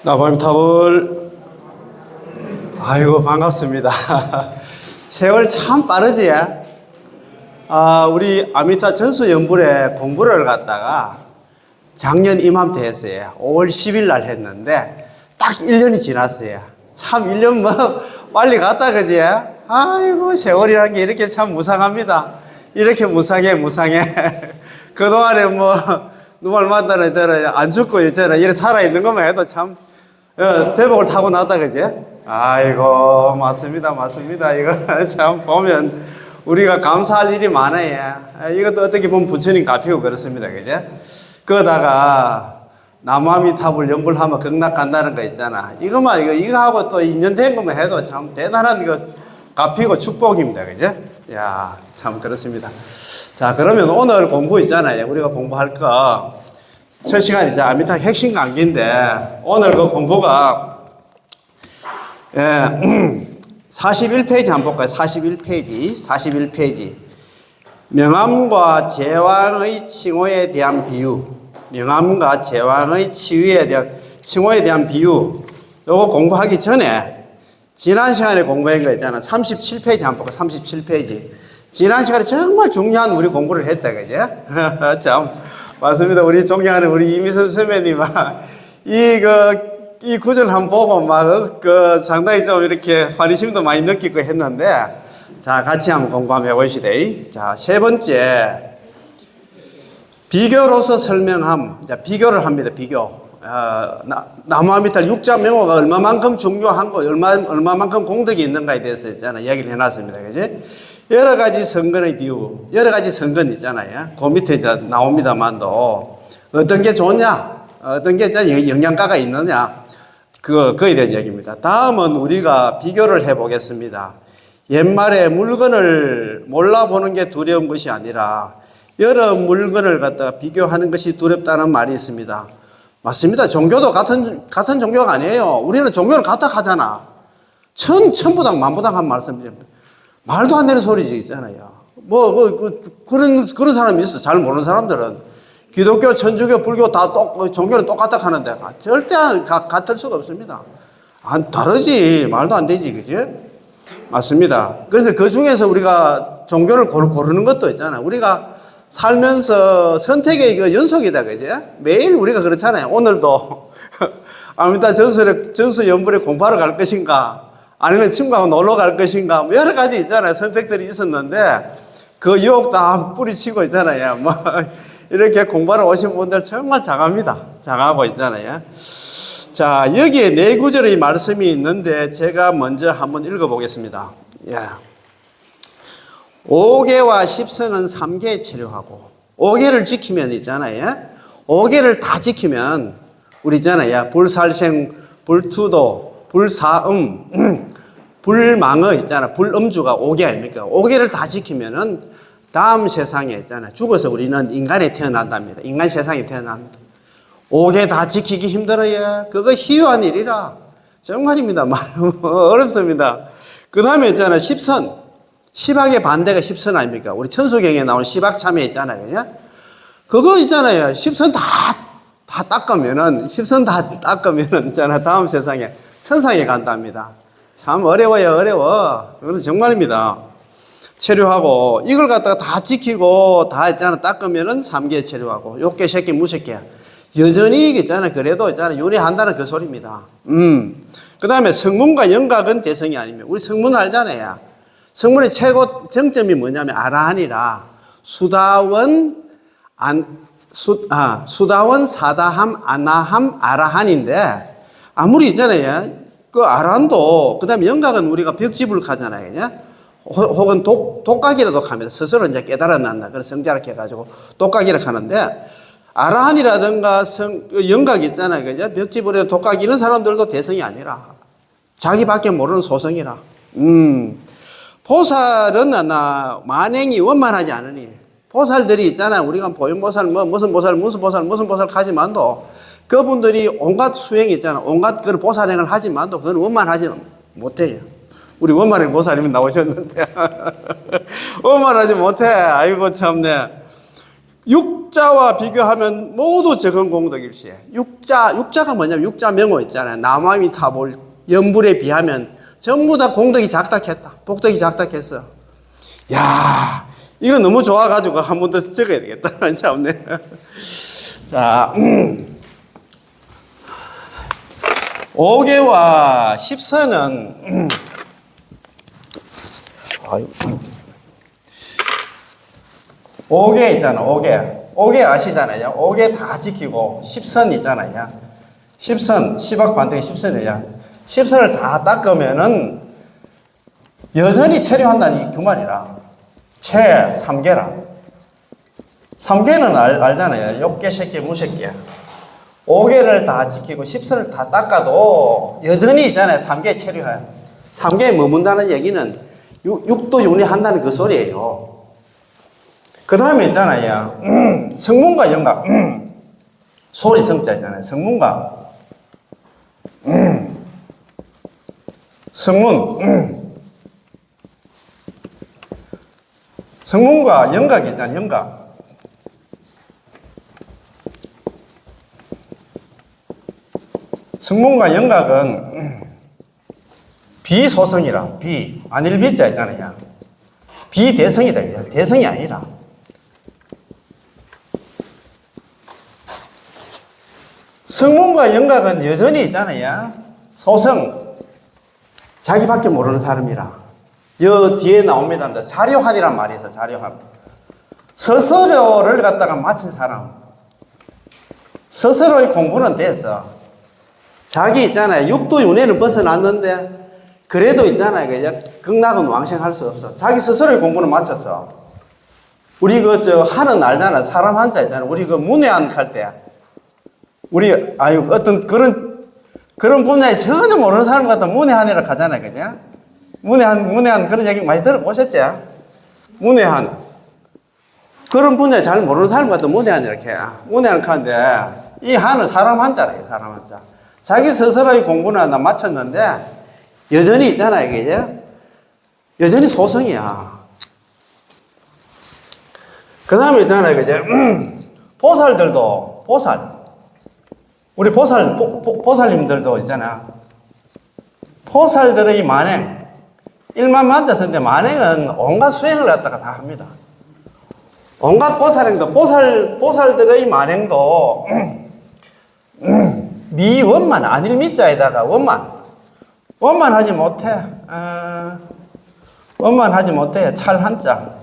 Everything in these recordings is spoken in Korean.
나발탑을 아이고 반갑습니다. 세월 참 빠르지? 우리 아미타 전수연불에 공부를 갔다가 작년 이맘때 했어요. 5월 10일 날 했는데 딱 1년이 지났어요. 참 1년 뭐 빨리 갔다 그지? 아이고 세월이라는 게 이렇게 참 무상합니다. 이렇게 무상해. 그동안에 뭐 누굴 만나는 있잖아요. 안 죽고 있잖아요. 이렇게 살아있는 것만 해도 참 대복을 타고 났다 그지? 아이고 맞습니다. 이거 참 보면 우리가 감사할 일이 많아요. 이것도 어떻게 보면 부처님 갚이고 그렇습니다. 그지? 그러다가 나무아미탑을 연불하면 극락 간다는 거 있잖아. 이거 하고 또 인연된 것만 해도 참 대단한 거 갚이고 축복입니다. 그지? 야, 참 그렇습니다. 자, 그러면 오늘 공부 있잖아요. 우리가 공부할 거 첫 시간이죠. 아미타 핵심 강의인데 오늘 그 공부가 41페이지 한번 볼까요? 41페이지 명암과 제왕의 칭호에 대한 비유. 명암과 제왕의 칭호에 대한 비유. 요거 공부하기 전에 지난 시간에 공부한 거 있잖아. 37페이지 한번 볼까요? 37페이지. 지난 시간에 정말 중요한 우리 공부를 했다, 그죠? 참, 맞습니다. 우리 존경하는 우리 이미선 선배님, 이 구절 한번 보고 상당히 좀 이렇게 환희심도 많이 느끼고 했는데, 자, 같이 한번 공부 한번 해보시대. 자, 세 번째. 비교로서 설명함. 자, 비교를 합니다, 비교. 나무아미탈 육자 명호가 얼마만큼 중요한 거, 얼마만큼 공덕이 있는가에 대해서 있잖아. 이야기를 해놨습니다. 그지? 여러 가지 선근의 비유, 여러 가지 선근 있잖아요. 그 밑에 이제 나옵니다만도, 어떤 게 좋냐, 어떤 게 영양가가 있느냐, 그거에 대한 이야기입니다. 다음은 우리가 비교를 해보겠습니다. 옛말에 물건을 몰라보는 게 두려운 것이 아니라, 여러 물건을 갖다가 비교하는 것이 두렵다는 말이 있습니다. 맞습니다. 종교도 같은 종교가 아니에요. 우리는 종교는 같다 하잖아. 천부당 만부당 한 말씀입니다. 말도 안 되는 소리지 있잖아요. 그런 사람이 있어. 잘 모르는 사람들은 기독교, 천주교, 불교 다 종교는 똑같다 하는데 절대 같을 수가 없습니다. 다르지. 말도 안 되지. 그지? 맞습니다. 그래서 그 중에서 우리가 종교를 고르는 것도 있잖아. 우리가 살면서 선택의 그 연속이다. 그지? 매일 우리가 그렇잖아요. 오늘도 아미타 전수 연불에 공부하러 갈 것인가? 아니면 친구하고 놀러 갈 것인가? 뭐 여러 가지 있잖아요. 선택들이 있었는데 그 유혹 다 뿌리치고 있잖아요. 뭐 이렇게 공부하러 오신 분들 정말 장하고 있잖아요. 자, 여기에 네 구절의 말씀이 있는데 제가 먼저 한번 읽어보겠습니다. 예. 5계와 10선은 3계에 체류하고 5계를 지키면 있잖아요. 5계를 다 지키면 우리 있잖아요. 불살생, 불투도, 불사음, 불망어 있잖아. 불음주가 5계 아닙니까? 5계를 다 지키면은 다음 세상에 있잖아. 죽어서 우리는 인간에 태어난답니다. 인간 세상에 태어납니다. 5계 다 지키기 힘들어요. 그거 희유한 일이라. 정말입니다. 어렵습니다. 그 다음에 있잖아. 10선. 10학의 반대가 10선 아닙니까? 우리 천수경에 나오는 10학참회 있잖아요. 그냥? 그거 있잖아요. 10선 다 닦으면은, 10선 다 닦으면은 있잖아. 다음 세상에 천상에 간답니다. 참 어려워. 그래서 정말입니다. 체류하고, 이걸 갖다가 다 지키고, 다 있잖아. 닦으면은 3계 체류하고, 욕계, 새끼, 무새끼. 여전히 있잖아. 그래도 있잖아. 윤회한다는 그 소리입니다. 그 다음에 성문과 영각은 대성이 아닙니다. 우리 성문 알잖아요. 성문의 최고 정점이 뭐냐면 아라한이라 수다원, 사다함, 아나함, 아라한인데 아무리 있잖아요. 그 아라한도 그 다음에 영각은 우리가 벽지불 가잖아요. 그냥? 혹은 독각이라도 하면 스스로 이제 깨달아난다. 그래서 성자락 해가지고 독각이라고 하는데 아라한이라든가 영각 있잖아요. 그죠? 벽지불에 독각 이런 사람들도 대성이 아니라 자기밖에 모르는 소성이라. 보살은 만행이 원만하지 않으니 보살들이 있잖아요. 우리가 보현보살 무슨 보살 하지만도 그분들이 온갖 수행이 있잖아요. 온갖 그런 보살행을 하지만도 그건 원만하지 못해요. 우리 원만행 보살님은 나오셨는데 원만하지 못해. 아이고 참네. 육자와 비교하면 모두 적은 공덕일시에. 육자가 뭐냐면 육자명호 있잖아요. 나무아미타불 연불에 비하면 전부 다 공덕이 작다했다. 복덕이 작다했어. 야, 이거 너무 좋아가지고 한 번 더 적어야 되겠다. 참네. 자, 5개와 10선은 5개 있잖아, 5개. 5개 아시잖아요. 5개 다 지키고 10선 있잖아요. 10선, 10악 반대기 10선이야. 10선을 다 닦으면은 여전히 체류한다니 그 말이라. 채 3개라. 3개는 알잖아요. 욕개, 색개, 무색개. 5개를 다 지키고 10선을 다 닦아도 여전히 있잖아요. 3개 체류해. 3개에 머문다는 얘기는 육도 윤회한다는 그 소리예요. 그 다음에 있잖아요. 성문과 영각. 소리 성자 있잖아요. 성문과 성문. 성문과 영각이 있잖아요. 영각. 성문과 영각은 비소성이라. 안일비자 있잖아요. 비대성이다. 대성이 아니라. 성문과 영각은 여전히 있잖아요. 소성. 자기밖에 모르는 사람이라. 여 뒤에 나옵니다. 자료한이란 말이 있어. 자료한. 스스로를 갖다가 마친 사람. 스스로의 공부는 됐어. 자기 있잖아요. 육도 윤회는 벗어났는데 그래도 있잖아요. 그냥 극락은 왕생할 수 없어. 자기 스스로의 공부는 마쳤어. 우리 한은 알잖아. 사람 한자 있잖아. 우리 문외한 할 때. 우리, 어떤 그런 분야에 전혀 모르는 사람 같다 문외한이라고 하잖아요. 그죠? 문외한 그런 얘기 많이 들어보셨죠? 문외한. 그런 분야에 잘 모르는 사람 같다 문외한 이렇게. 문외한 하는데, 이 한은 사람 한자래요. 사람 한자. 자기 스스로의 공부는 다 마쳤는데, 여전히 있잖아요. 그죠? 여전히 소성이야. 그 다음에 있잖아요. 그죠? 보살들도, 우리 보살님들도 있잖아. 보살들의 만행. 일만 만자서인데 만행은 온갖 수행을 갖다가 다 합니다. 온갖 보살행도, 보살들의 만행도 미원만, 안일미자에다가 원만 하지 못해. 원만 하지 못해. 찰한자.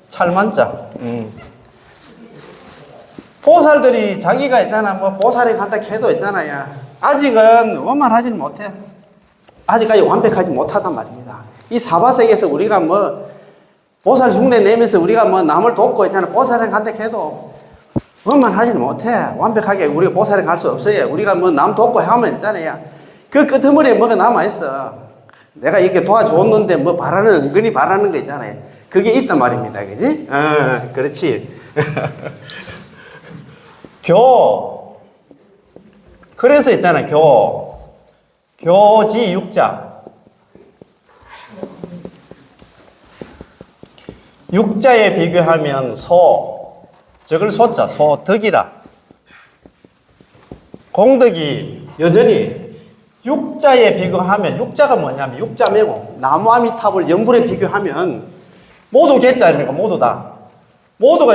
찰만자. 보살들이 자기가 있잖아. 보살행 한다 해도 있잖아요. 아직은 원만하지는 못해. 아직까지 완벽하지 못하단 말입니다. 이 사바세계에서 우리가 보살 흉내 내면서 우리가 남을 돕고 있잖아. 보살행 한다 해도 원만하지는 못해. 완벽하게 우리가 보살행 할 수 없어요. 우리가 남 돕고 하면 있잖아요. 그 끄트머리에 뭐가 남아있어. 내가 이렇게 도와줬는데 은근히 바라는 거 있잖아요. 그게 있단 말입니다. 그지? 그렇지. 그래서 있잖아. 교지 육자. 육자에 비교하면 적을 소자, 덕이라. 공덕이 여전히 육자에 비교하면, 육자가 뭐냐면 육자매고 나무아미타불 연불에 비교하면 모두 개자 아닙니까? 모두 다. 모두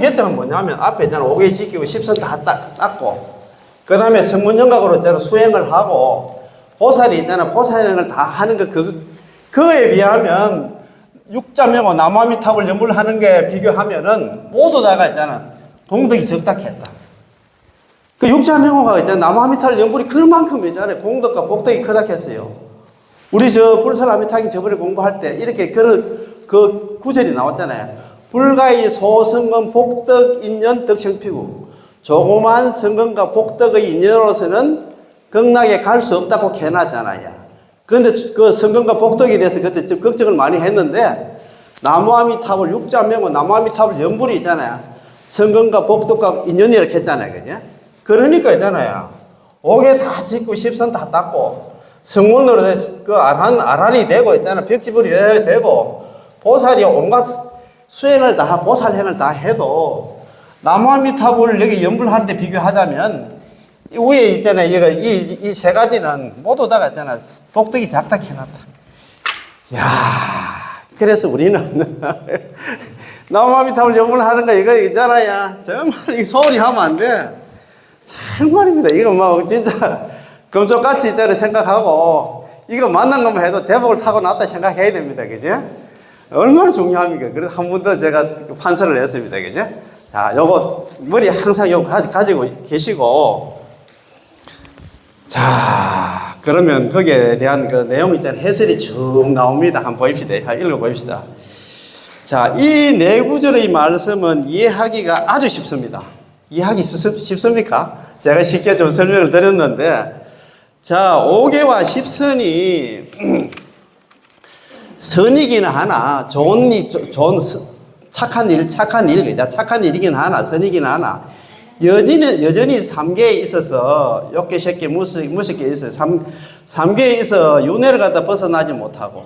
개자는 뭐냐면 앞에 있잖아. 5개 지키고 10선 다 닦고 그 다음에 성문영각으로 있잖아. 수행을 하고 보살이 있잖아. 보살행을 다 하는 거 그거에 비하면 육자명호 나무아미타불 연불하는 게 비교하면은 모두 다가 있잖아. 공덕이 적다했다. 그 육자명호가 있잖아. 나무아미타불 연불이 그만큼 있잖아요. 공덕과 복덕이 크다 했어요. 우리 불설아미타기 저번에 공부할 때 이렇게 그 구절이 나왔잖아요. 불가의 소성금 복덕 인연 덕생피구. 조그만 성금과 복덕의 인연으로서는 극락에 갈 수 없다고 해놨잖아요. 그런데 그 성금과 복덕에 대해서 그때 좀 걱정을 많이 했는데 나무아미타불 육자명호 나무아미타불 연불이 있잖아요. 성금과 복덕과 인연이 이렇게 했잖아요. 그죠? 그러니까 있잖아요. 5개 다 짓고 10선 다 닦고 성문으로 그 아란이 되고 있잖아요. 벽지불이 되고 보살이 온갖 수행을 다 보살행을 다 해도 나무아미타불 여기 연불하는데 비교하자면 이 위에 있잖아요. 이 세 가지는 모두 다가 있잖아. 복덕이 작다 해놨다. 야, 그래서 우리는 나무아미타불 연불하는 거 이거 있잖아요. 정말 이 소홀히 하면 안 돼. 정말입니다. 이거 뭐 진짜 금쪽같이 있잖아요. 생각하고 이거 만난 것만 해도 대복을 타고 났다 생각해야 됩니다. 그죠? 얼마나 중요합니까? 그래서 한 번 더 제가 판서를 했습니다. 그죠? 자, 요거 머리에 항상 요거 가지고 계시고, 자, 그러면 거기에 대한 그 내용 있잖아요. 해설이 쭉 나옵니다. 한번 보입시다. 읽어 보입시다. 자, 이 네 구절의 말씀은 이해하기가 아주 쉽습니다. 이해하기 쉽습니까? 제가 쉽게 좀 설명을 드렸는데, 자, 5개와 10선이 선이긴 하나, 좋은 착한 일, 그죠? 착한 일이긴 하나, 선이긴 하나, 여전히 3계에 있어서, 욕계, 색계, 무색계에 있어서, 3계에 있어 윤회를 갖다 벗어나지 못하고,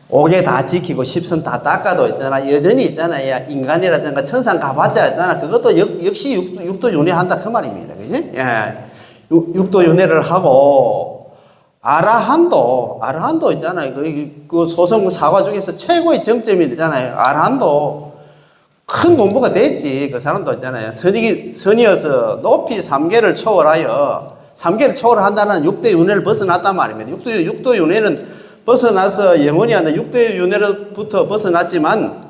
5개 다 지키고, 10선 다 닦아도 있잖아. 여전히 있잖아요. 인간이라든가 천상 가봤자 있잖아. 그것도 역시 육도 윤회 한다. 그 말입니다. 그지? 예. 육도 윤회를 하고, 아라한도 있잖아요. 그 소성 사과 중에서 최고의 정점이 있잖아요. 아라한도 큰 공부가 됐지. 그 사람도 있잖아요. 선이어서 높이 3계를 초월한다는 6대 윤회를 벗어났단 말입니다. 6도 윤회는 벗어나서 영원히 한다. 6대 윤회로부터 벗어났지만,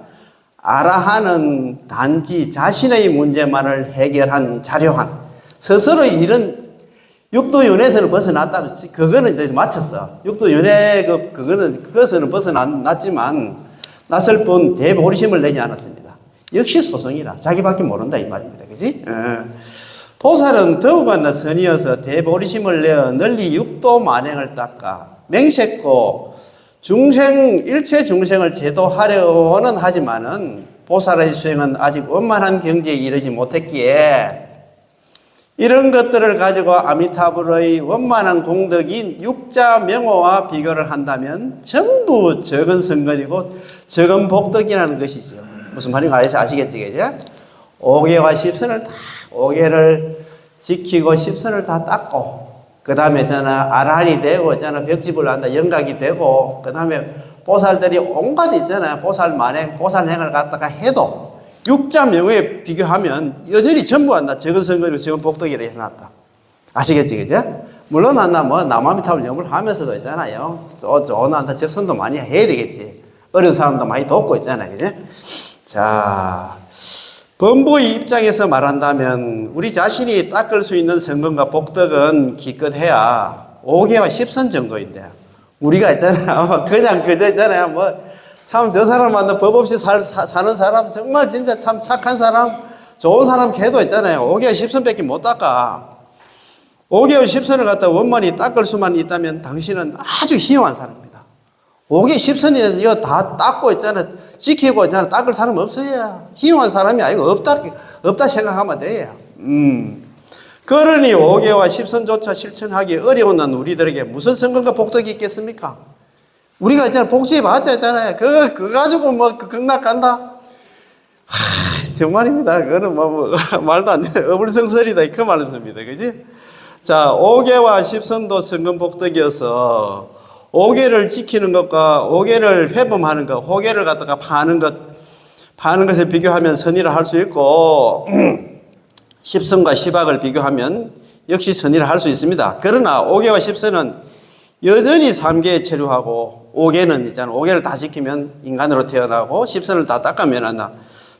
아라한은 단지 자신의 문제만을 해결한 자료한, 스스로 이런 육도윤회에서는 벗어났다면, 그거는 이제 맞췄어. 육도윤회, 그것은 벗어났지만, 낯설 뿐 대보리심을 내지 않았습니다. 역시 소송이라. 자기밖에 모른다, 이 말입니다. 그지? 보살은 더욱한다 선이어서 대보리심을 내어 널리 육도 만행을 닦아 맹세코 일체 중생을 제도하려는 하지만은 보살의 수행은 아직 원만한 경지에 이르지 못했기에 이런 것들을 가지고 아미타불의 원만한 공덕인 육자 명호와 비교를 한다면 전부 적은 선거리고 적은 복덕이라는 것이죠. 무슨 말인지 아시겠지, 그죠? 5계와 10선을 다, 5계를 지키고 10선을 다 닦고, 그 다음에 있잖아, 아라한이 되고, 있잖아, 벽집을 한다, 영각이 되고, 그 다음에 보살들이 온갖 있잖아요. 보살 만행, 보살행을 갖다가 해도, 육자 명호에 비교하면 여전히 전부 한다. 적은 선거리고 적은 복덕이라 해놨다. 아시겠지, 그죠? 물론 나무아미타불 연구를 하면서도 있잖아요. 또 좋은 한다, 적선도 많이 해야 되겠지. 어려운 사람도 많이 돕고 있잖아요, 그죠? 자, 범부의 입장에서 말한다면 우리 자신이 닦을 수 있는 선건과 복덕은 기껏해야 5계와 10선 정도인데, 우리가 있잖아요. 그냥 그저 있잖아요. 참 저 사람 만나 법 없이 사는 사람, 정말 진짜 참 착한 사람, 좋은 사람 걔도 있잖아요. 5개와 10선밖에 못 닦아. 5개와 10선을 갖다 원만히 닦을 수만 있다면 당신은 아주 희용한 사람입니다. 5개 10선이 이거 다 닦고 있잖아. 지키고 있잖아. 닦을 사람 없어야 희용한 사람이 아니고 없다 생각하면 돼요. 그러니 5개와 10선조차 실천하기 어려운 우리들에게 무슨 선건과 복덕이 있겠습니까? 우리가 있잖아, 복지에 봤자 있잖아요. 그거 가지고 극락 간다? 정말입니다. 그거는 말도 안 돼. 어불성설이다. 그 말씀입니다. 그지? 자, 5계와 10선도 선건 복덕이어서 5계를 지키는 것과 5계를 회범하는 것, 5계를 갖다가 파는 것을 비교하면 선이라 할 수 있고, 10선과 10악을 비교하면 역시 선이라 할 수 있습니다. 그러나 5계와 10선은 여전히 3계에 체류하고, 5계는 있잖아. 5계를 다 지키면 인간으로 태어나고 10선을 다 닦으면 한다.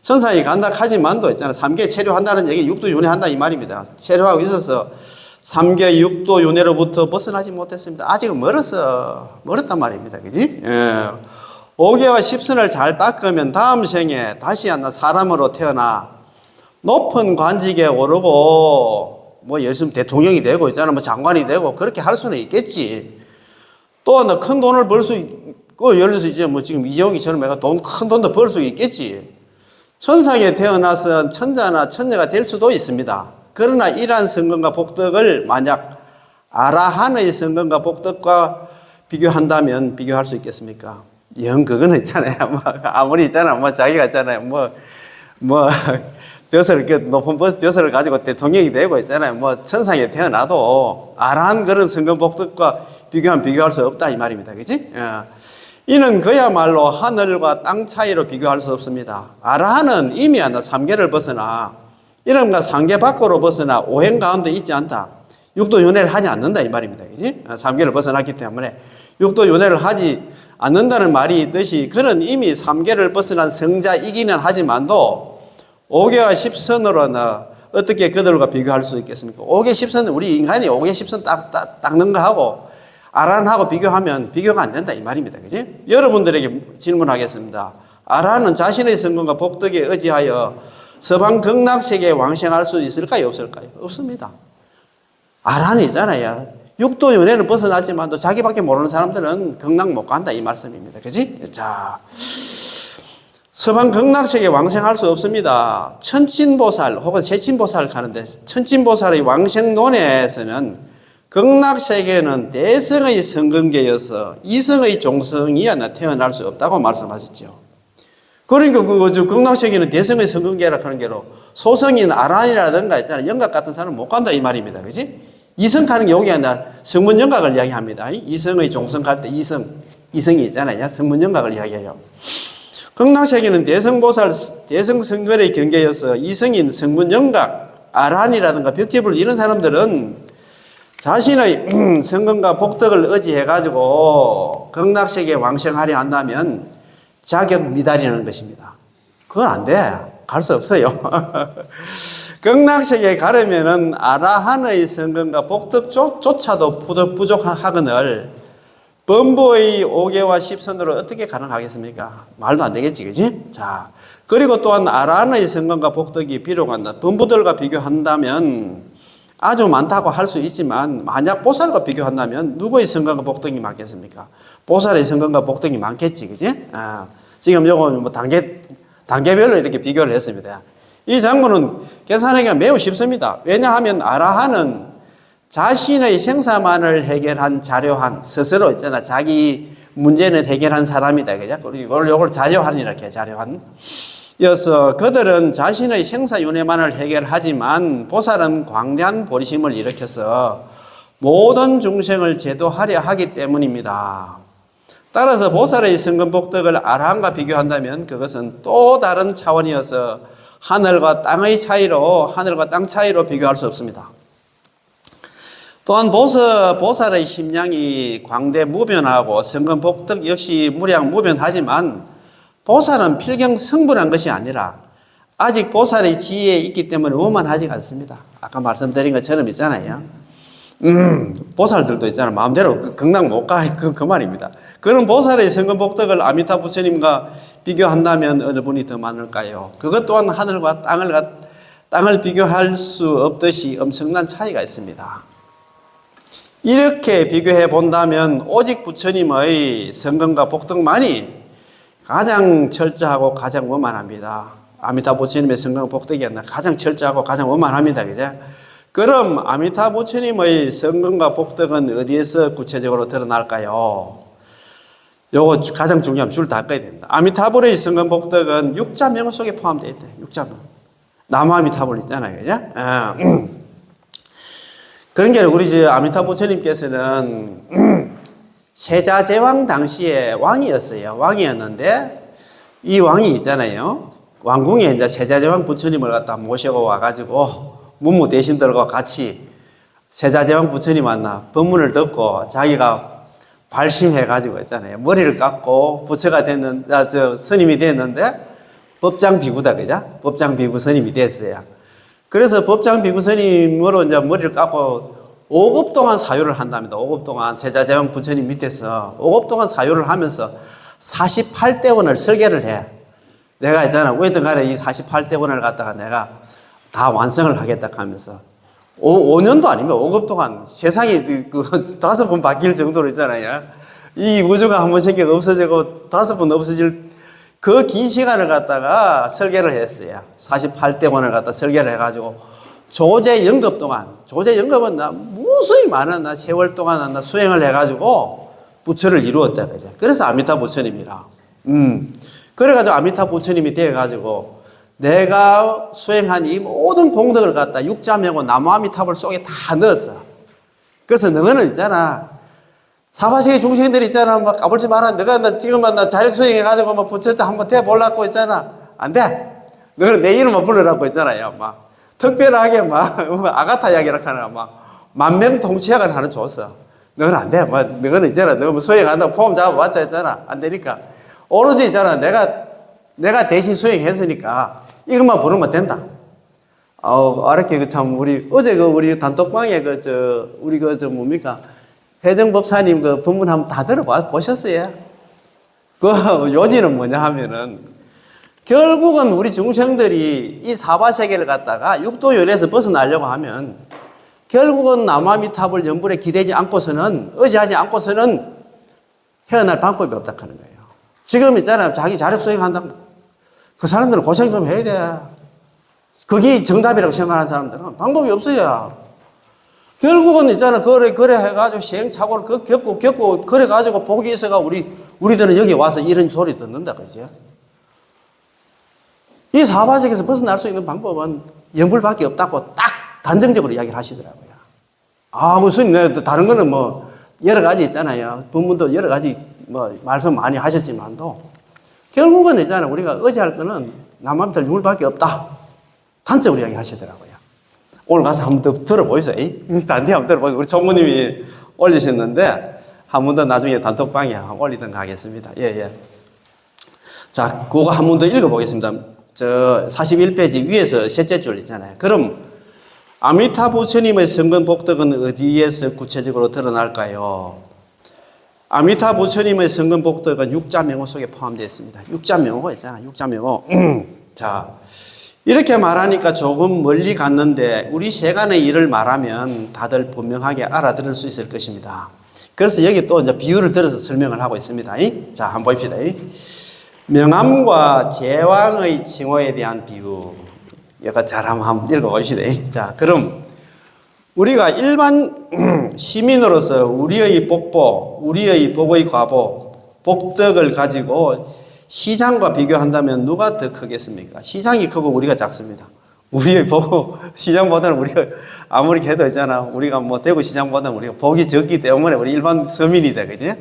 천사에 간다 하지만도 있잖아. 3계에 체류한다는 얘기, 육도 윤회한다 이 말입니다. 체류하고 있어서 3계 육도 윤회로부터 벗어나지 못했습니다. 아직은 멀었단 말입니다. 그지? 예. 5계와 10선을 잘 닦으면 다음 생에 다시 사람으로 태어나 높은 관직에 오르고 예수님 대통령이 되고 있잖아. 장관이 되고 그렇게 할 수는 있겠지. 또 큰 돈을 벌 수 있고, 예를 들어서 이제 지금 이재용이처럼 큰 돈도 벌 수 있겠지. 천상에 태어나서 천자나 천녀가 될 수도 있습니다. 그러나 이러한 선건과 복덕을 만약 아라한의 선건과 복덕과 비교한다면 비교할 수 있겠습니까? 영 그거는 있잖아요. 아무리 있잖아. 자기가 있잖아요. 뭐 벼슬, 높은 벼슬을 가지고 대통령이 되고 있잖아요. 뭐 천상에 태어나도 아라한 그런 성공 복덕과 비교하면 비교할 수 없다 이 말입니다. 그지? 이는 그야말로 하늘과 땅 차이로 비교할 수 없습니다. 아라한은 이미 삼계를 벗어나 이런가 상계 밖으로 벗어나 오행 가운데 있지 않다. 육도 윤회를 하지 않는다 이 말입니다. 그지? 삼계를 벗어났기 때문에 육도 윤회를 하지 않는다는 말이 있듯이 그는 이미 삼계를 벗어난 성자이기는 하지만도 5계와 10선으로는 어떻게 그들과 비교할 수 있겠습니까? 5계 10선, 우리 인간이 5계 10선 닦는 거 하고 아란하고 비교하면 비교가 안 된다 이 말입니다. 그지? 여러분들에게 질문하겠습니다. 아란은 자신의 성공과 복덕에 의지하여 서방 극락세계에 왕생할 수 있을까요? 없을까요? 없습니다. 아란이잖아요. 육도 윤회는 벗어났지만 또 자기밖에 모르는 사람들은 극락 못 간다 이 말씀입니다. 그지? 자, 서방 극락세계에 왕생할 수 없습니다. 천친보살 혹은 세친보살 가는데 천친보살의 왕생론에서는 극락세계는 대성의 성근계여서 이성의 종성이야 태어날 수 없다고 말씀하셨죠. 그러니까 극락세계는 대성의 성근계라 하는 게로 소성인 아란이라든가 있잖아요. 영각 같은 사람은 못 간다 이 말입니다. 그지? 이성 가는 게 여기 아니라 성문영각을 이야기합니다. 이성의 종성 갈 때 이성이 있잖아요. 성문영각을 이야기해요. 극락세계는 대성보살, 대성성근의 경계여서 이성인 성문영각, 아란이라든가 벽제불 이런 사람들은 자신의 성근과 복덕을 의지해가지고 극락세계에 왕생하려 한다면 자격 미달이라는 것입니다. 그건 안 돼. 갈 수 없어요. 극락세계에 가려면은 아라한의 성근과 복덕조차도 부족하거늘 범부의 5계와 10선으로 어떻게 가능하겠습니까? 말도 안 되겠지, 그지? 자, 그리고 또한 아란의 성공과 복덕이 비록한다. 범부들과 비교한다면 아주 많다고 할 수 있지만 만약 보살과 비교한다면 누구의 성공과 복덕이 많겠습니까? 보살의 성공과 복덕이 많겠지, 그지? 지금 요건 뭐 단계별로 이렇게 비교를 했습니다. 이 장문은 계산하기가 매우 쉽습니다. 왜냐하면 아라한은 자신의 생사만을 해결한 자료한 스스로 있잖아. 자기 문제는 해결한 사람이다. 그죠? 그리고 이걸 자료한 이렇게 자료한. 이어서 그들은 자신의 생사윤회만을 해결하지만 보살은 광대한 보리심을 일으켜서 모든 중생을 제도하려 하기 때문입니다. 따라서 보살의 성근복덕을 아라한과 비교한다면 그것은 또 다른 차원이어서 하늘과 땅 차이로 비교할 수 없습니다. 또한 보살의 심량이 광대 무변하고 성근복덕 역시 무량 무변하지만 보살은 필경 성불한 것이 아니라 아직 보살의 지혜에 있기 때문에 오만하지 않습니다. 아까 말씀드린 것처럼 있잖아요. 보살들도 있잖아요. 마음대로 극락 못 가. 그 말입니다. 그런 보살의 성근복덕을 아미타 부처님과 비교한다면 어느 분이 더 많을까요? 그것 또한 하늘과 땅을 비교할 수 없듯이 엄청난 차이가 있습니다. 이렇게 비교해 본다면 오직 부처님의 성근과 복덕만이 가장 철저하고 가장 원만합니다. 아미타 부처님의 성근과 복덕이 아니라 가장 철저하고 가장 원만합니다. 그죠? 그럼 아미타 부처님의 성근과 복덕은 어디에서 구체적으로 드러날까요? 요거 가장 중요한 줄 다 꺼야 됩니다. 아미타불의 성근 복덕은 육자명호 속에 포함되어 있대. 육자명. 나무 아미타불 있잖아요. 그죠? 그런 게 우리 아미타 부처님께서는 세자제왕 당시에 왕이었어요. 왕이었는데 이 왕이 있잖아요. 왕궁에 이제 세자제왕 부처님을 갖다 모시고 와가지고 문무 대신들과 같이 세자제왕 부처님 만나 법문을 듣고 자기가 발심해가지고 있잖아요. 머리를 깎고 부처가 스님이 됐는데 법장 비구다, 그죠? 법장 비구 스님이 됐어요. 그래서 법장 비구 스님으로 이제 머리를 깎고 5급 동안 사유를 한답니다. 5급 동안 세자제왕 부처님 밑에서 5급 동안 사유를 하면서 48대원을 설계를 해. 내가 있잖아. 어쨌든 간에 이 48대원을 갖다가 내가 다 완성을 하겠다 하면서 5년도 아닙니다. 5급 동안 세상이 그 5번 바뀔 정도로 있잖아요. 이 우주가 한 번 생겨 없어지고 5번 없어질 그 긴 시간을 갖다가 설계를 했어요. 48대원을 갖다 설계를 해가지고 조제연급 동안, 조제연급은 무수히 많은 세월 동안 수행을 해가지고 부처를 이루었다. 그죠? 그래서 아미타 부처님이라. 그래가지고 아미타 부처님이 되어가지고 내가 수행한 이 모든 공덕을 갖다 육자명호 나무아미탑을 속에 다 넣었어. 그래서 너는 있잖아. 사바세계 중생들 있잖아. 막 까불지 마라. 나 지금만 나 자력 수행해가지고 뭐 부처한테 한번 대보려고 있잖아. 안 돼. 너는 내 이름만 불러라고 있잖아요. 막. 특별하게 막, 아가타 이야기라 하나 막, 만명통치약을 하나 줬어. 너는 안 돼. 뭐, 너는 있잖아. 너 뭐 수행한다고 폼 잡아봤자 있잖아. 안 되니까. 오로지 있잖아. 내가 대신 수행했으니까 이것만 부르면 된다. 어렵게 어제 우리 단톡방에 우리 뭡니까? 회정법사님 법문 한번 다 들어보셨어요? 요지는 뭐냐 하면은, 결국은 우리 중생들이 이 사바세계를 갖다가 육도연에서 벗어나려고 하면, 결국은 나무아미탑을 연불에 기대지 않고서는, 의지하지 않고서는 헤어날 방법이 없다 하는 거예요. 지금 있잖아요. 자기 자력 수행한다고. 그 사람들은 고생 좀 해야 돼. 그게 정답이라고 생각하는 사람들은 방법이 없어요. 결국은 있잖아. 그래 해가지고 시행착오를 겪고, 그래가지고 복이 있어가 우리들은 여기 와서 이런 소리 듣는다. 그죠? 이 사바세계에서 벗어날 수 있는 방법은 연불밖에 없다고 딱 단정적으로 이야기를 하시더라고요. 무슨, 다른 거는 뭐, 여러 가지 있잖아요. 본문도 여러 가지 말씀 많이 하셨지만도, 결국은 있잖아. 우리가 의지할 거는 남한테 연불밖에 없다. 단적으로 이야기 하시더라고요. 오늘 가서 한번 더 들어보이소. 단체 한번 들어보이소. 우리 총무님이 올리셨는데, 한 번 더 나중에 단톡방에 올리든가 하겠습니다. 예. 자, 그거 한 번 더 읽어보겠습니다. 41페이지 위에서 셋째 줄 있잖아요. 그럼, 아미타 부처님의 성근 복덕은 어디에서 구체적으로 드러날까요? 아미타 부처님의 성근 복덕은 육자명호 속에 포함되어 있습니다. 육자명호가 있잖아요. 육자명호. 자, 이렇게 말하니까 조금 멀리 갔는데 우리 세간의 일을 말하면 다들 분명하게 알아들을 수 있을 것입니다. 그래서 여기 또 이제 비유를 들어서 설명을 하고 있습니다. 자, 한번 봅시다. 명암과 제왕의 칭호에 대한 비유. 이거 잘 한번 읽어봅시다. 자, 그럼 우리가 일반 시민으로서 우리의 복보, 우리의 복의 과보, 복덕을 가지고 시장과 비교한다면 누가 더 크겠습니까? 시장이 크고 우리가 작습니다. 우리의 복, 시장보다는 우리가 아무리 해도 있잖아. 우리가 뭐 대구 시장보다는 우리가 복이 적기 때문에 우리 일반 서민이다. 그지?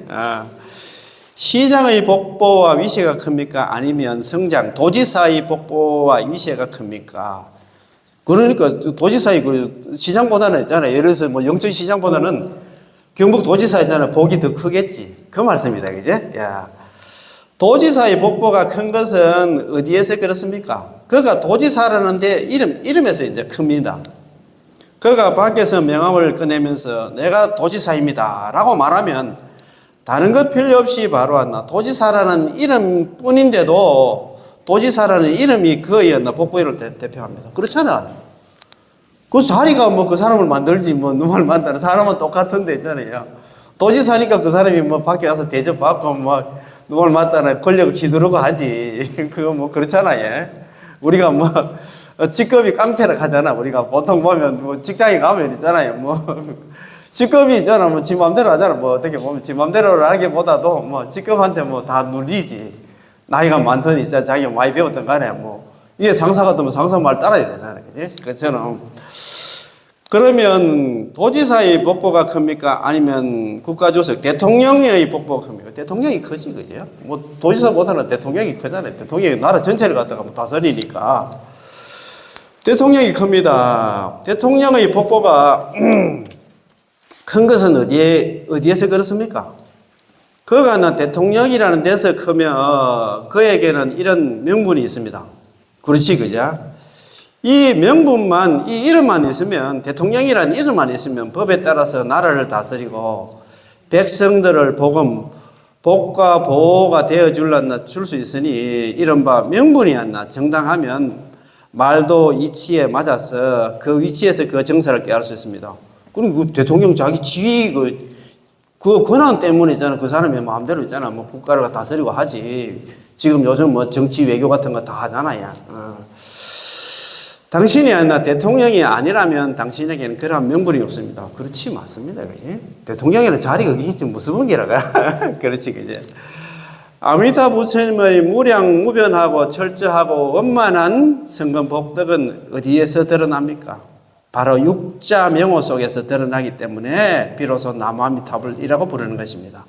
시장의 복보와 위세가 큽니까? 아니면 성장, 도지사의 복보와 위세가 큽니까? 그러니까 도지사의 시장보다는 있잖아. 예를 들어서 뭐 영천 시장보다는 경북 도지사 있잖아. 복이 더 크겠지. 그 말씀이다. 그제? 야. 도지사의 복보가 큰 것은 어디에서 그렇습니까? 그가 도지사라는데 이름에서 이제 큽니다. 그가 밖에서 명함을 꺼내면서 내가 도지사입니다. 라고 말하면 다른 것 필요 없이 바로 왔나. 도지사라는 이름 뿐인데도 도지사라는 이름이 그의 복보를 대표합니다. 그렇잖아. 그 자리가 뭐 그 사람을 만들지 뭐 누굴 만드는 사람은 똑같은데 있잖아요. 도지사니까 그 사람이 뭐 밖에 가서 대접받고 뭐 누굴 만드는 권력을 휘두르고 하지. 그거 뭐 그렇잖아요. 우리가 뭐 직급이 깡패라 하잖아. 우리가 보통 보면 뭐 직장에 가면 있잖아요. 뭐 직급이 있잖아. 뭐 지 맘대로 하잖아. 뭐 어떻게 보면 지 맘대로 하기보다도 뭐 직급한테 뭐 다 눌리지. 나이가 많더니 있잖아. 자기가 많이 배웠던 간에 뭐 이게 상사 같으면 상사 말 따라야 되잖아요. 그지? 그처럼 그러면 도지사의 복보가 큽니까? 아니면 국가주석 대통령의 복보가 큽니까? 대통령이 크지, 그죠? 뭐 도지사보다는 대통령이 크잖아요. 대통령이 나라 전체를 갖다가 뭐 다스리니까 대통령이 큽니다. 대통령의 복보가 큰 것은 어디에서 그렇습니까? 그가 나 대통령이라는 데서 크면 그에게는 이런 명분이 있습니다. 그렇지, 그죠? 이 명분만, 이 이름만 있으면, 대통령이라는 이름만 있으면 법에 따라서 나라를 다스리고 백성들을 복과 보호가 되어 줄 수 있으니 이른바 명분이 안 정당하면 말도 이치에 맞아서 그 위치에서 그 정사를 깨알 수 있습니다. 그럼 그 대통령 자기 지위 그 권한 때문에 그 사람이 마음대로 있잖아. 뭐 국가를 다스리고 하지. 지금 요즘 뭐 정치 외교 같은 거 다 하잖아요. 당신이 대통령이 아니라면 당신에게는 그러한 명분이 없습니다. 그렇지, 맞습니다. 그지? 대통령이라는 자리가 있지, 무슨 번개라가. 그렇지, 그지? 아미타 부처님의 무량무변하고 철저하고 원만한 성금 복덕은 어디에서 드러납니까? 바로 육자 명호 속에서 드러나기 때문에 비로소 나무아미타불이라고 부르는 것입니다.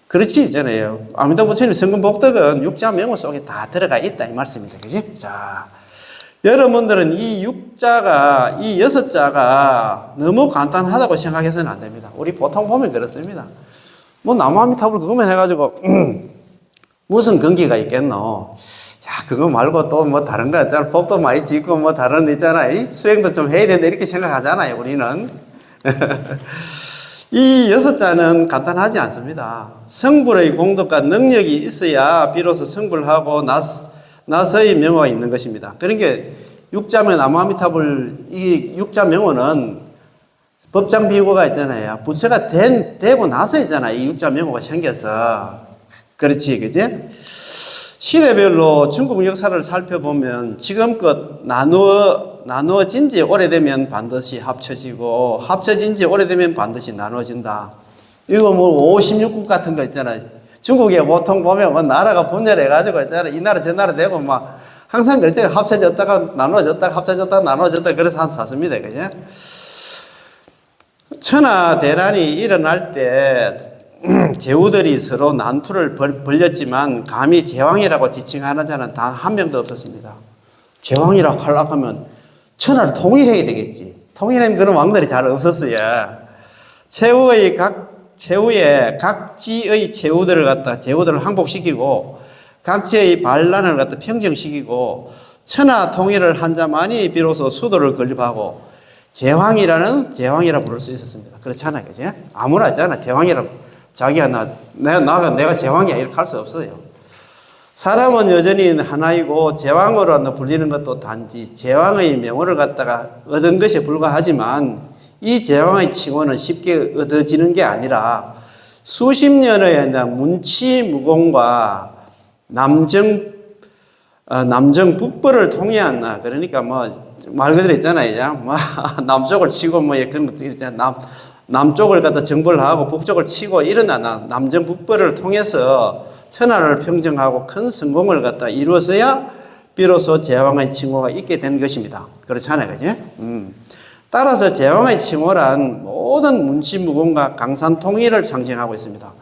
그렇지 있잖아요. 아미타 부처님 성금 복덕은 육자 명호 속에 다 들어가 있다 이 말씀입니다. 그지? 자, 여러분들은 이 육자가, 이 6자가 너무 간단하다고 생각해서는 안 됩니다. 우리 보통 보면 그렇습니다. 뭐 나무아미타불 그거만 해가지고 무슨 근기가 있겠노? 야, 그거 말고 또 뭐 다른 거 있잖아. 법도 많이 짓고 뭐 다른 거 있잖아. 수행도 좀 해야 된다. 이렇게 생각하잖아요, 우리는. 이 6자는 간단하지 않습니다. 성불의 공덕과 능력이 있어야 비로소 성불을 하고 나서의 명호가 있는 것입니다. 그러니까 육자면 나무아미타불, 이 육자 명호는 법장 비호가 있잖아요. 부처가 되고 나서 있잖아요. 이 육자 명호가 생겨서. 그렇지, 그지? 시대별로 중국 역사를 살펴보면 지금껏 나누어진 지 오래되면 반드시 합쳐지고 합쳐진 지 오래되면 반드시 나누어진다. 이거 뭐 56국 같은 거 있잖아요. 중국에 보통 보면 뭐 나라가 분열해가지고 있잖아요. 이 나라 저 나라 되고 막 항상 그렇죠. 합쳐졌다가 나누어졌다가 합쳐졌다가 나누어졌다가 그래서 샀습니다. 그죠? 천하 대란이 일어날 때 제후들이 서로 난투를 벌였지만 감히 제왕이라고 지칭하는 자는 단 한 명도 없었습니다. 제왕이라고 하려면 천하를 통일해야 되겠지. 통일하면 그런 왕들이 잘 없었어요. 최후의 각지의 제후들을 항복시키고 각지의 반란을 갖다 평정시키고 천하 통일을 한 자만이 비로소 수도를 건립하고 제왕이라 부를 수 있었습니다. 그렇잖아요. 그죠? 아무나 있잖아. 제왕이라고. 자기가 내가 제왕이야 이렇게 할 수 없어요. 사람은 여전히 하나이고 제왕으로 불리는 것도 단지 제왕의 명호를 갖다가 얻은 것에 불과하지만 이 제왕의 칭호는 쉽게 얻어지는 게 아니라 수십 년의 문치무공과 남정북벌을 통해야 그러니까 뭐 말 그대로 있잖아요. 뭐 남쪽을 치고 뭐 그런 것도 있잖아요. 남쪽을 갖다 정벌을 하고 북쪽을 치고 일어나나 남정북벌을 통해서 천하를 평정하고 큰 성공을 갖다 이루어서야 비로소 제왕의 칭호가 있게 된 것입니다. 그렇잖아요. 그지? 따라서 제왕의 칭호란 모든 문치무공과 강산통일을 상징하고 있습니다.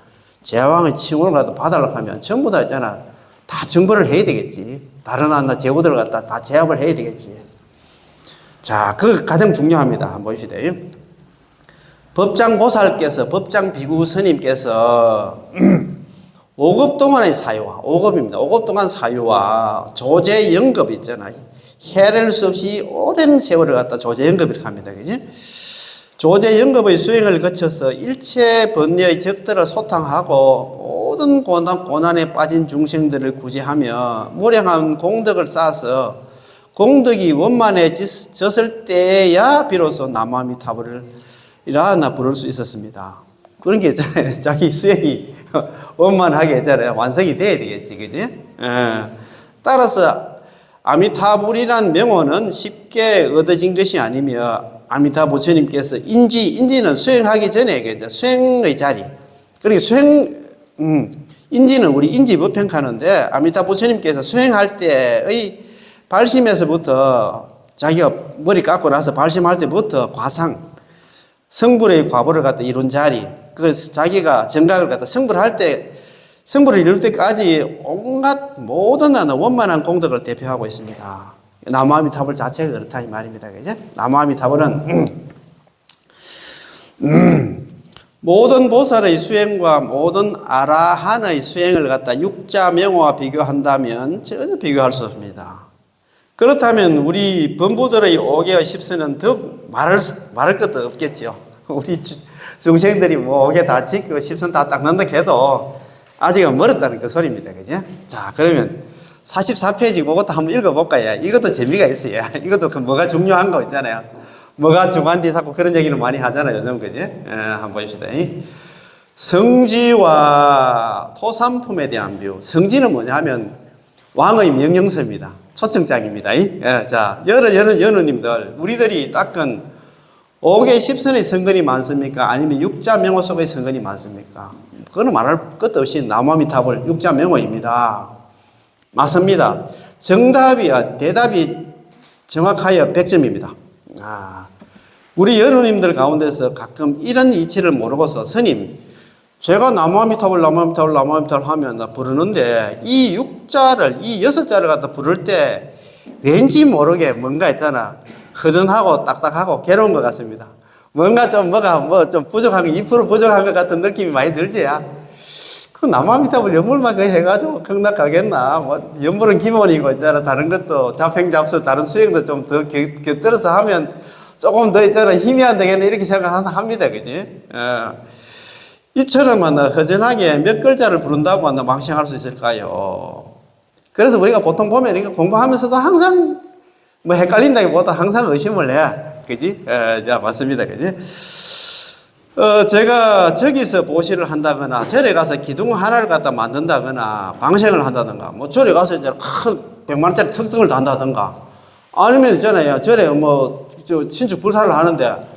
제왕의 칭호를 갖다 받으려고 하면 전부 다 있잖아. 다 정벌을 해야 되겠지. 다른 나라 제후들을 갖다 다 제압을 해야 되겠지. 자, 그 가장 중요합니다. 한번 봅시다. 법장 보살께서, 법장 비구 스님께서 5급 동안의 사유와, 5급입니다. 5급 동안 사유와 조제 영급 있잖아요. 헤아릴 수 없이 오랜 세월을 갖다 조제 영급 이렇게 합니다. 그지? 조제 영급의 수행을 거쳐서 일체 번뇌의 적들을 소탕하고 모든 고난에 빠진 중생들을 구제하며 무량한 공덕을 쌓아서 공덕이 원만해졌을 때야 비로소 나무아미타불이라 부를 수 있었습니다. 그런 게 있잖아요. 자기 수행이 원만하게 했잖아요. 완성이 돼야 되겠지, 그지? 따라서 아미타불이란 명호는 쉽게 얻어진 것이 아니며 아미타 부처님께서 인지는 수행하기 전에 수행의 자리. 그러니까 인지는 우리 인지법평하는데 아미타 부처님께서 수행할 때의 발심에서부터 자기가 머리 깎고 나서 발심할 때부터 과상, 성불의 과보를 갖다 이룬 자리, 그래서 자기가 정각을 갖다 성불을 이룰 때까지 온갖 모든 원만한 공덕을 대표하고 있습니다. 나무아미타불 자체가 그렇다 이 말입니다. 그죠? 나무아미타불은 모든 보살의 수행과 모든 아라한의 수행을 갖다 육자 명호와 비교한다면 전혀 비교할 수 없습니다. 그렇다면 우리 범부들의 5개의 십선은 더 말할 것도 없겠죠. 우리 중생들이 뭐 5개 다 지키고 십선 다 딱 넣는다 해도 아직은 멀었다는 그 소리입니다. 그죠? 자, 그러면 44페이지 그것도 한번 읽어볼까요? 이것도 재미가 있어요. 이것도 뭐가 중요한 거 있잖아요. 뭐가 중요한데 자꾸 그런 얘기는 많이 하잖아요. 요즘, 그지? 한번 봅시다. 성지와 토산품에 대한 비유. 성지는 뭐냐 하면 왕의 명령서입니다. 초청장입니다. 자, 여러님들, 우리들이 닦은 옥의 십선의 성근이 많습니까? 아니면 육자명호 속의 성근이 많습니까? 그거는 말할 것도 없이 나무아미타불 육자명호입니다. 맞습니다. 대답이 정확하여 100점입니다. 우리 연우님들 가운데서 가끔 이런 이치를 모르고서 스님, 제가 나무아미타불 하면 부르는데 이 육자를, 이 6자를 갖다 부를 때 왠지 모르게 뭔가 있잖아. 허전하고 딱딱하고 괴로운 것 같습니다. 뭔가 좀 부족한 거, 2% 부족한 것 같은 느낌이 많이 들지? 그 나무아미타불 연물만 거의 해가지고 극락가겠나? 뭐, 연물은 기본이고, 있잖아. 다른 것도 잡행잡수, 다른 수행도 좀 더 곁들여서 하면 조금 더 있잖아. 힘이 안 되겠네. 이렇게 생각합니다. 그지? 이처럼 허전하게 몇 글자를 부른다고 망신할 수 있을까요? 그래서 우리가 보통 보면 이거 공부하면서도 항상 뭐 헷갈린다기보다 항상 의심을 해. 그지? 자, 맞습니다. 그지? 제가 저기서 보시를 한다거나, 절에 가서 기둥 하나를 갖다 만든다거나, 방생을 한다든가, 뭐, 절에 가서 이제 큰 100만원짜리 특등을 단다든가, 아니면 있잖아요. 절에 신축 불사를 하는데,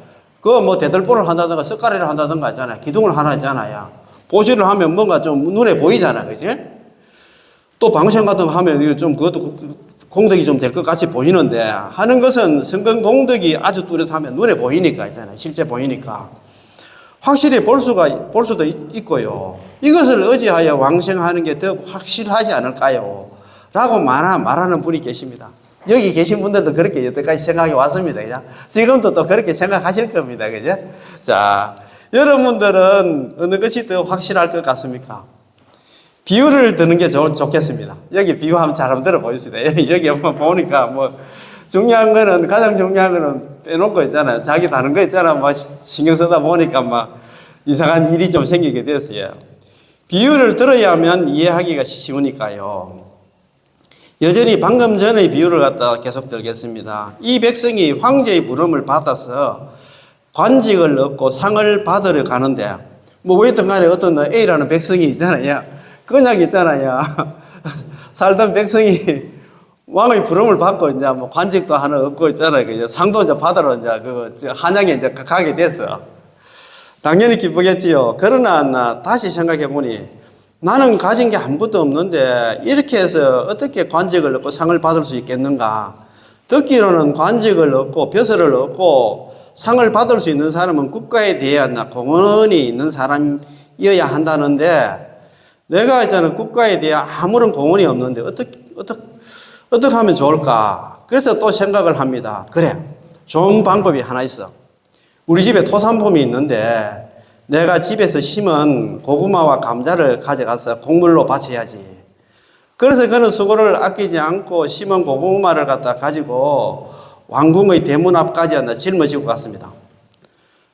대들보를 한다든가, 석가래를 한다든가 있잖아요. 기둥을 하나 있잖아요. 보시를 하면 뭔가 좀 눈에 보이잖아. 그지? 또 방생 같은 거 하면 그것도 공덕이 좀 될 것 같이 보이는데, 하는 것은 성근 공덕이 아주 뚜렷하면 눈에 보이니까 있잖아요. 실제 보이니까. 확실히 볼 수도 있고요. 이것을 의지하여 왕생하는 게 더 확실하지 않을까요? 라고 말하는 분이 계십니다. 여기 계신 분들도 그렇게 여태까지 생각이 왔습니다. 그죠? 지금도 또 그렇게 생각하실 겁니다. 그죠? 자, 여러분들은 어느 것이 더 확실할 것 같습니까? 비유를 드는 게 좋겠습니다. 여기 비유 한번 잘 들어보십시다. 여기 한번 보니까 가장 중요한 거는 빼놓고 있잖아요. 자기 다른 거 있잖아. 신경 쓰다 보니까 이상한 일이 좀 생기게 됐어요. 비유를 들어야만 이해하기가 쉬우니까요. 여전히 방금 전의 비유를 갖다 계속 들겠습니다. 이 백성이 황제의 부름을 받아서 관직을 얻고 상을 받으러 가는데, 어쨌든 간에 어떤 A라는 백성이 있잖아요. 그냥 있잖아요. 살던 백성이 왕의 부름을 받고 이제 관직도 하나 얻고 있잖아요. 상도 이제 받으러 한양에 이제 가게 됐어. 당연히 기쁘겠지요. 그러나 다시 생각해 보니 나는 가진 게 아무것도 없는데 이렇게 해서 어떻게 관직을 얻고 상을 받을 수 있겠는가? 듣기로는 관직을 얻고 벼슬을 얻고 상을 받을 수 있는 사람은 국가에 대한 공헌이 있는 사람이어야 한다는데, 내가 있잖아, 국가에 대한 아무런 공헌이 없는데 어떻게 하면 좋을까? 그래서 또 생각을 합니다. 그래, 좋은 방법이 하나 있어. 우리 집에 토산품이 있는데 내가 집에서 심은 고구마와 감자를 가져가서 곡물로 바쳐야지. 그래서 그는 수고를 아끼지 않고 심은 고구마를 갖다 가지고 왕궁의 대문 앞까지 짊어지고 갔습니다.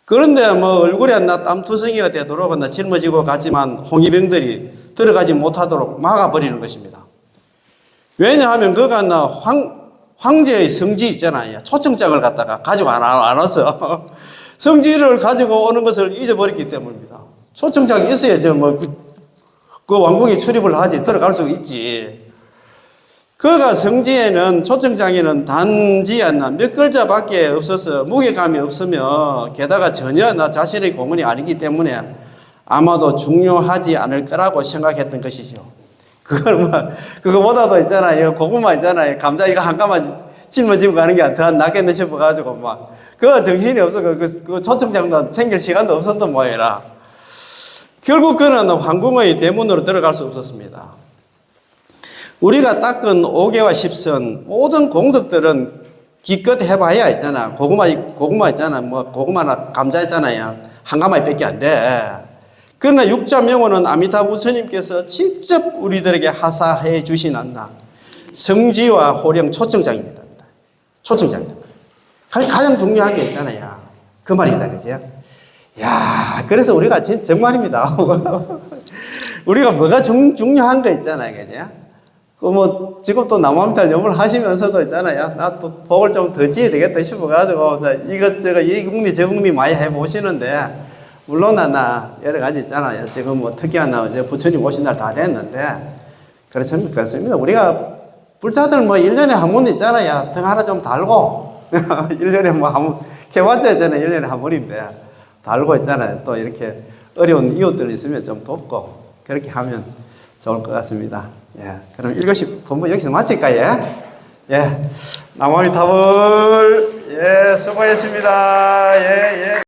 그런데 얼굴에 땀투성이가 되도록 짊어지고 갔지만 홍위병들이 들어가지 못하도록 막아버리는 것입니다. 왜냐하면 그가 황제의 성지 있잖아요. 초청장을 갖다가 가지고 안 와서 성지를 가지고 오는 것을 잊어버렸기 때문입니다. 초청장이 있어야지 그 왕궁에 출입을 하지, 들어갈 수 있지. 그가 성지에는, 초청장에는 단지 몇 글자밖에 없어서 무게감이 없으며, 게다가 전혀 나 자신의 공헌이 아니기 때문에 아마도 중요하지 않을 거라고 생각했던 것이죠. 그거보다도 있잖아요. 고구마 있잖아요. 감자 이거 한 가마 짊어지고 가는 게 더 낫겠네 싶어가지고 그 정신이 없어. 그 초청장도 챙길 시간도 없었던 모양이라. 결국 그는 황궁의 대문으로 들어갈 수 없었습니다. 우리가 닦은 5개와 10선, 모든 공덕들은 기껏 해봐야 있잖아. 고구마 있잖아. 고구마나 감자 있잖아요. 한 가마에 밖에 안 돼. 그러나 육자명호는 아미타 부처님께서 직접 우리들에게 하사해 주신 성지와 호령 초청장입니다. 초청장입니다. 가장 중요한 게 있잖아요. 그 말이다, 그죠? 야, 그래서 우리가 정말입니다. 우리가 뭐가 중요한 거 있잖아요, 그죠? 지금 또 나무아미탈 염을 하시면서도 있잖아요. 나 또 복을 좀 더 지어야 되겠다 싶어가지고, 이것저것 이 궁리 저 궁리 많이 해보시는데, 물론 여러 가지 있잖아요. 지금 특이한 부처님 오신 날 다 됐는데, 그렇습니다. 우리가 불자들 1년에 한 번 있잖아요. 등 하나 좀 달고, 1년에 뭐 개화자 있잖아요. 1년에 한 번인데 다 알고 있잖아요. 또 이렇게 어려운 이웃들 있으면 좀 돕고 그렇게 하면 좋을 것 같습니다. 예, 그럼 1교시 본부 여기서 마칠까요? 예, 남아미 타볼 예, 수고했습니다. 예, 예.